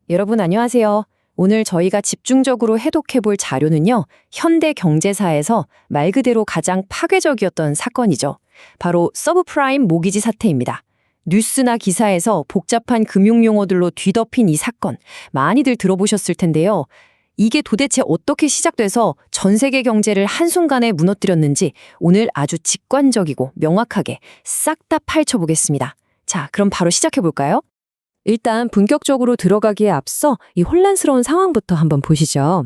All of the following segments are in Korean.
여러분 안녕하세요. 오늘 저희가 집중적으로 해독해 볼 자료는요. 현대 경제사에서 말 그대로 가장 파괴적이었던 사건이죠. 바로 서브프라임 모기지 사태입니다. 뉴스나 기사에서 복잡한 금융 용어들로 뒤덮인 이 사건 많이들 들어보셨을 텐데요. 이게 도대체 어떻게 시작돼서 전 세계 경제를 한순간에 무너뜨렸는지 오늘 아주 직관적이고 명확하게 싹 다 파헤쳐보겠습니다. 자, 그럼 바로 시작해 볼까요? 일단 본격적으로 들어가기에 앞서 이 혼란스러운 상황부터 한번 보시죠.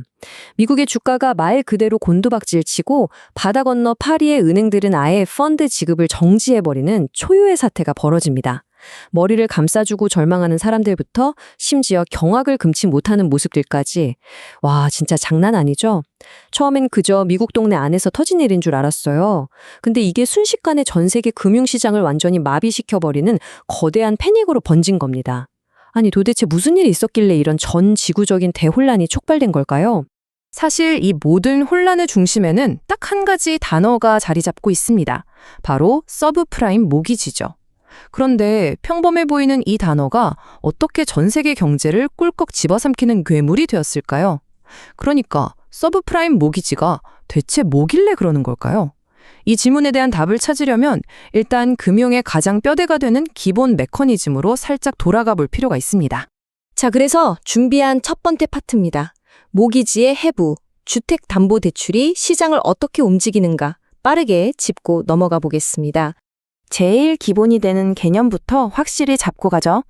미국의 주가가 말 그대로 곤두박질치고 바다 건너 파리의 은행들은 아예 펀드 지급을 정지해버리는 초유의 사태가 벌어집니다. 머리를 감싸주고 절망하는 사람들부터 심지어 경악을 금치 못하는 모습들까지. 와, 진짜 장난 아니죠? 처음엔 그저 미국 동네 안에서 터진 일인 줄 알았어요. 근데 이게 순식간에 전 세계 금융시장을 완전히 마비시켜버리는 거대한 패닉으로 번진 겁니다. 아니 도대체 무슨 일이 있었길래 이런 전 지구적인 대혼란이 촉발된 걸까요? 사실 이 모든 혼란의 중심에는 딱 한 가지 단어가 자리 잡고 있습니다. 바로 서브프라임 모기지죠. 그런데 평범해 보이는 이 단어가 어떻게 전 세계 경제를 꿀꺽 집어삼키는 괴물이 되었을까요? 그러니까 서브프라임 모기지가 대체 뭐길래 그러는 걸까요? 이 질문에 대한 답을 찾으려면 일단 금융의 가장 뼈대가 되는 기본 메커니즘으로 살짝 돌아가 볼 필요가 있습니다. 자, 그래서 준비한 첫 번째 파트입니다. 모기지의 해부, 주택담보대출이 시장을 어떻게 움직이는가 빠르게 짚고 넘어가 보겠습니다. 제일 기본이 되는 개념부터 확실히 잡고 가죠.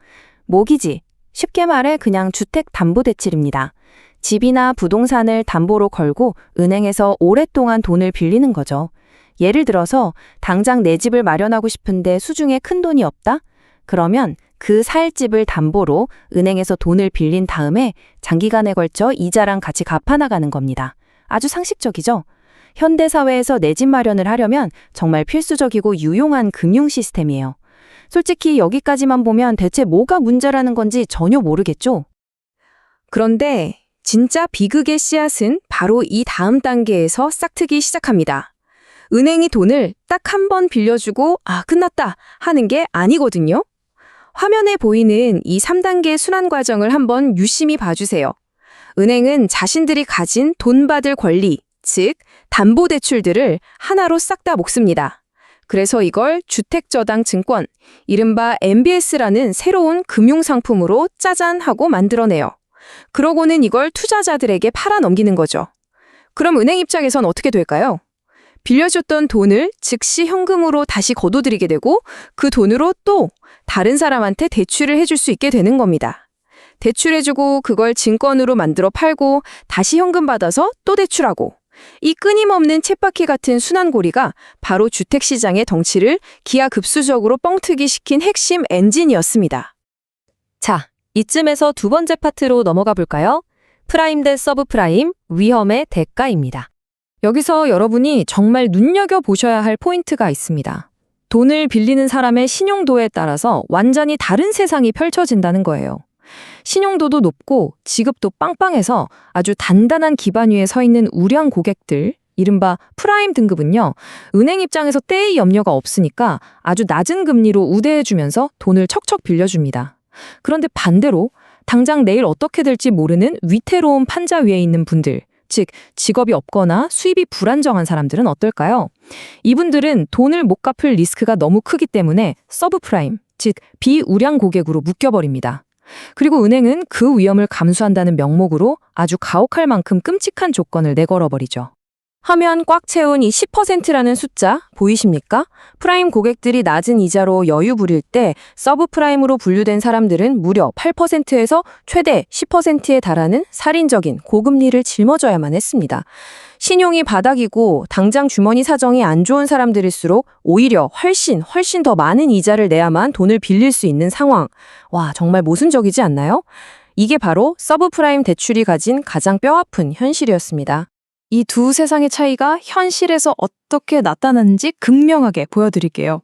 모기지, 쉽게 말해 그냥 주택담보대출입니다. 집이나 부동산을 담보로 걸고 은행에서 오랫동안 돈을 빌리는 거죠. 예를 들어서 당장 내 집을 마련하고 싶은데 수중에 큰 돈이 없다? 그러면 그 살 집을 담보로 은행에서 돈을 빌린 다음에 장기간에 걸쳐 이자랑 같이 갚아나가는 겁니다. 아주 상식적이죠? 현대사회에서 내 집 마련을 하려면 정말 필수적이고 유용한 금융 시스템이에요. 솔직히 여기까지만 보면 대체 뭐가 문제라는 건지 전혀 모르겠죠? 그런데 진짜 비극의 씨앗은 바로 이 다음 단계에서 싹트기 시작합니다. 은행이 돈을 딱 한 번 빌려주고 끝났다 하는 게 아니거든요. 화면에 보이는 이 3단계 순환 과정을 한번 유심히 봐주세요. 은행은 자신들이 가진 돈 받을 권리, 즉 담보대출들을 하나로 싹 다 먹습니다. 그래서 이걸 주택저당증권, 이른바 MBS라는 새로운 금융상품으로 짜잔 하고 만들어내요. 그러고는 이걸 투자자들에게 팔아 넘기는 거죠. 그럼 은행 입장에선 어떻게 될까요? 빌려줬던 돈을 즉시 현금으로 다시 거둬들이게 되고 그 돈으로 또 다른 사람한테 대출을 해줄 수 있게 되는 겁니다. 대출해주고 그걸 증권으로 만들어 팔고 다시 현금 받아서 또 대출하고 이 끊임없는 쳇바퀴 같은 순환고리가 바로 주택시장의 덩치를 기하급수적으로 뻥튀기 시킨 핵심 엔진이었습니다. 자, 이쯤에서 두 번째 파트로 넘어가 볼까요? 프라임 대 서브프라임, 위험의 대가입니다. 여기서 여러분이 정말 눈여겨보셔야 할 포인트가 있습니다. 돈을 빌리는 사람의 신용도에 따라서 완전히 다른 세상이 펼쳐진다는 거예요. 신용도도 높고 지급도 빵빵해서 아주 단단한 기반 위에 서 있는 우량 고객들, 이른바 프라임 등급은요, 은행 입장에서 떼의 염려가 없으니까 아주 낮은 금리로 우대해주면서 돈을 척척 빌려줍니다. 그런데 반대로 당장 내일 어떻게 될지 모르는 위태로운 판자 위에 있는 분들, 즉 직업이 없거나 수입이 불안정한 사람들은 어떨까요? 이분들은 돈을 못 갚을 리스크가 너무 크기 때문에 서브프라임, 즉 비우량 고객으로 묶여버립니다. 그리고 은행은 그 위험을 감수한다는 명목으로 아주 가혹할 만큼 끔찍한 조건을 내걸어버리죠. 화면 꽉 채운 이 10%라는 숫자 보이십니까? 프라임 고객들이 낮은 이자로 여유 부릴 때 서브프라임으로 분류된 사람들은 무려 8%에서 최대 10%에 달하는 살인적인 고금리를 짊어져야만 했습니다. 신용이 바닥이고 당장 주머니 사정이 안 좋은 사람들일수록 오히려 훨씬 더 많은 이자를 내야만 돈을 빌릴 수 있는 상황. 와, 정말 모순적이지 않나요? 이게 바로 서브프라임 대출이 가진 가장 뼈아픈 현실이었습니다. 이 두 세상의 차이가 현실에서 어떻게 나타나는지 극명하게 보여드릴게요.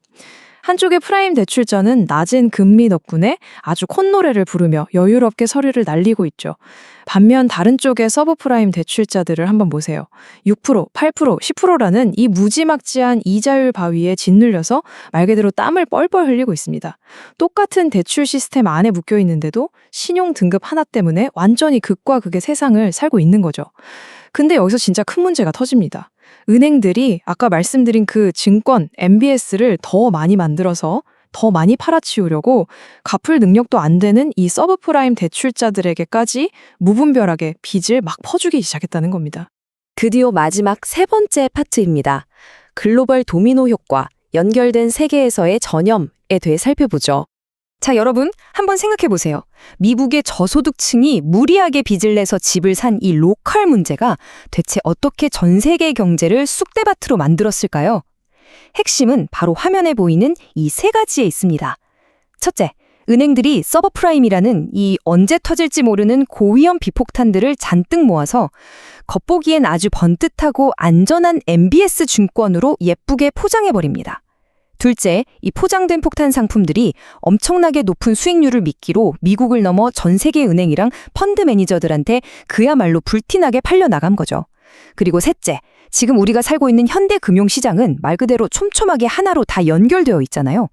한쪽의 프라임 대출자는 낮은 금리 덕분에 아주 콧노래를 부르며 여유롭게 서류를 날리고 있죠. 반면 다른 쪽의 서브프라임 대출자들을 한번 보세요. 6%, 8%, 10%라는 이 무지막지한 이자율 바위에 짓눌려서 말 그대로 땀을 뻘뻘 흘리고 있습니다. 똑같은 대출 시스템 안에 묶여 있는데도 신용 등급 하나 때문에 완전히 극과 극의 세상을 살고 있는 거죠. 근데 여기서 진짜 큰 문제가 터집니다. 은행들이 아까 말씀드린 그 증권, MBS를 더 많이 만들어서 더 많이 팔아치우려고 갚을 능력도 안 되는 이 서브프라임 대출자들에게까지 무분별하게 빚을 막 퍼주기 시작했다는 겁니다. 드디어 마지막 세 번째 파트입니다. 글로벌 도미노 효과, 연결된 세계에서의 전염에 대해 살펴보죠. 자, 여러분, 한번 생각해 보세요. 미국의 저소득층이 무리하게 빚을 내서 집을 산 이 로컬 문제가 대체 어떻게 전 세계 경제를 쑥대밭으로 만들었을까요? 핵심은 바로 화면에 보이는 이 세 가지에 있습니다. 첫째, 은행들이 서브프라임이라는 이 언제 터질지 모르는 고위험 비폭탄들을 잔뜩 모아서 겉보기엔 아주 번듯하고 안전한 MBS 증권으로 예쁘게 포장해버립니다. 둘째, 이 포장된 폭탄 상품들이 엄청나게 높은 수익률을 미끼로 미국을 넘어 전 세계 은행이랑 펀드 매니저들한테 그야말로 불티나게 팔려나간 거죠. 그리고 셋째, 지금 우리가 살고 있는 현대 금융시장은 말 그대로 촘촘하게 하나로 다 연결되어 있잖아요.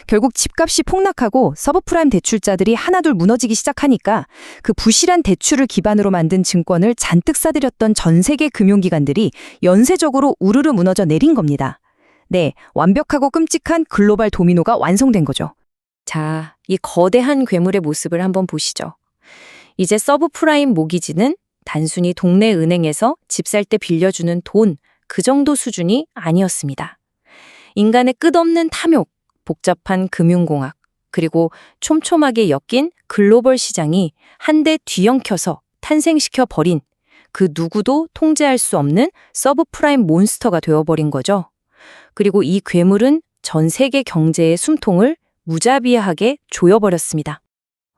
결국 집값이 폭락하고 서브프라임 대출자들이 하나둘 무너지기 시작하니까 그 부실한 대출을 기반으로 만든 증권을 잔뜩 싸들였던 전 세계 금융기관들이 연쇄적으로 우르르 무너져 내린 겁니다. 네, 완벽하고 끔찍한 글로벌 도미노가 완성된 거죠. 자, 이 거대한 괴물의 모습을 한번 보시죠. 이제 서브프라임 모기지는 단순히 동네 은행에서 집 살 때 빌려주는 돈, 그 정도 수준이 아니었습니다. 인간의 끝없는 탐욕, 복잡한 금융공학, 그리고 촘촘하게 엮인 글로벌 시장이 한데 뒤엉켜서 탄생시켜 버린 그 누구도 통제할 수 없는 서브프라임 몬스터가 되어버린 거죠. 그리고 이 괴물은 전 세계 경제의 숨통을 무자비하게 조여버렸습니다.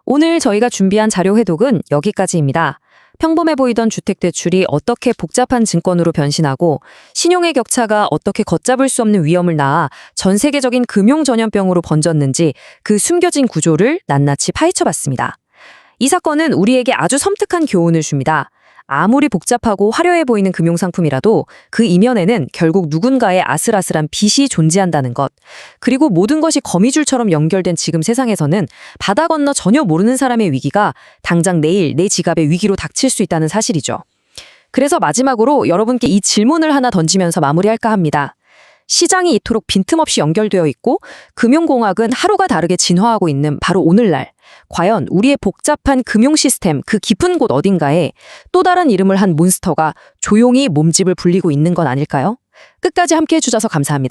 오늘 저희가 준비한 자료 해독은 여기까지입니다. 평범해 보이던 주택대출이 어떻게 복잡한 증권으로 변신하고 신용의 격차가 어떻게 걷잡을 수 없는 위험을 낳아 전 세계적인 금융 전염병으로 번졌는지 그 숨겨진 구조를 낱낱이 파헤쳐봤습니다. 이 사건은 우리에게 아주 섬뜩한 교훈을 줍니다. 아무리 복잡하고 화려해 보이는 금융상품이라도 그 이면에는 결국 누군가의 아슬아슬한 빚이 존재한다는 것. 그리고 모든 것이 거미줄처럼 연결된 지금 세상에서는 바다 건너 전혀 모르는 사람의 위기가 당장 내일 내 지갑의 위기로 닥칠 수 있다는 사실이죠. 그래서 마지막으로 여러분께 이 질문을 하나 던지면서 마무리할까 합니다. 시장이 이토록 빈틈없이 연결되어 있고 금융공학은 하루가 다르게 진화하고 있는 바로 오늘날, 과연 우리의 복잡한 금융 시스템 그 깊은 곳 어딘가에 또 다른 이름을 한 몬스터가 조용히 몸집을 불리고 있는 건 아닐까요? 끝까지 함께해 주셔서 감사합니다.